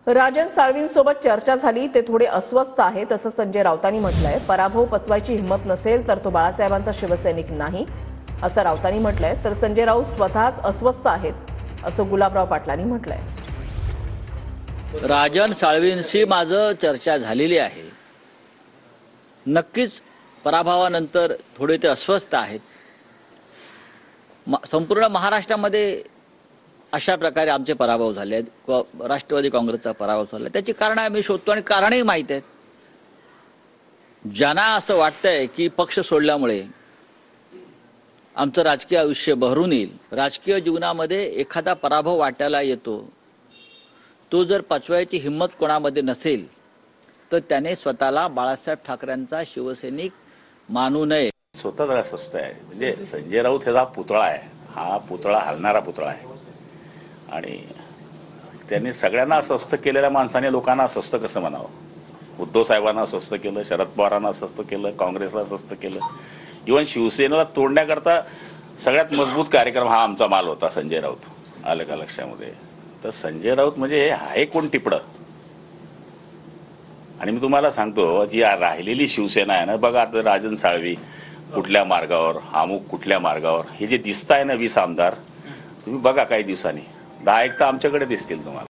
राजन साळवींसोबत चर्चा झाली, ते थोडे अस्वस्थ आहेत असं संजय राऊतांनी म्हटलंय। पराभव पचवायची हिंमत नसेल तर तो बाळासाहेबांचा शिवसैनिक नाही असं राऊतांनी म्हटलंय। तर संजय राऊत स्वतःच अस्वस्थ आहेत असं गुलाबराव पाटलांनी म्हटलंय। राजन साळवींशी माझं चर्चा झालेली आहे। नक्कीच पराभवानंतर थोडे ते अस्वस्थ आहेत। संपूर्ण महाराष्ट्रामध्ये अशा प्रकारे आमचे पराभव झाले आहेत। राष्ट्रवादी काँग्रेसचा पराभव झाला, त्याची कारण आम्ही शोधतो आणि कारणही माहित आहेत। ज्यांना असं वाटतंय की पक्ष सोडल्यामुळे आमचं राजकीय आयुष्य बहरून येईल, राजकीय जीवनामध्ये एखादा पराभव वाटायला येतो, तो जर पचवायची हिंमत कोणामध्ये नसेल तर त्याने स्वतःला बाळासाहेब ठाकरेंचा शिवसैनिक मानू नये। स्वतःला अस्वस्थ आहे म्हणजे संजय राऊत ह्याचा पुतळा आहे, हा पुतळा हलणारा पुतळा आहे आणि त्यांनी सगळ्यांना अस्वस्थ केलेल्या माणसाने लोकांना अस्वस्थ कसं म्हणावं? उद्धव साहेबांना अस्वस्थ केलं, शरद पवारांना अस्वस्थ केलं, काँग्रेसला अस्वस्थ केलं, इव्हन शिवसेनेला तोडण्याकरता सगळ्यात मजबूत कार्यक्रम हा आमचा माल होता संजय राऊत। आलं का लक्षामध्ये? तर संजय राऊत म्हणजे हे आहे कोण टिपडं? आणि मी तुम्हाला सांगतो, जी राहिलेली शिवसेना आहे ना, बघा आता राजन साळवी कुठल्या मार्गावर, अमुक कुठल्या मार्गावर, हे जे दिसत आहे ना 20 आमदार, तुम्ही बघा काही दिवसांनी 10 एक तर आमच्याकडे दिसतील तुम्हाला।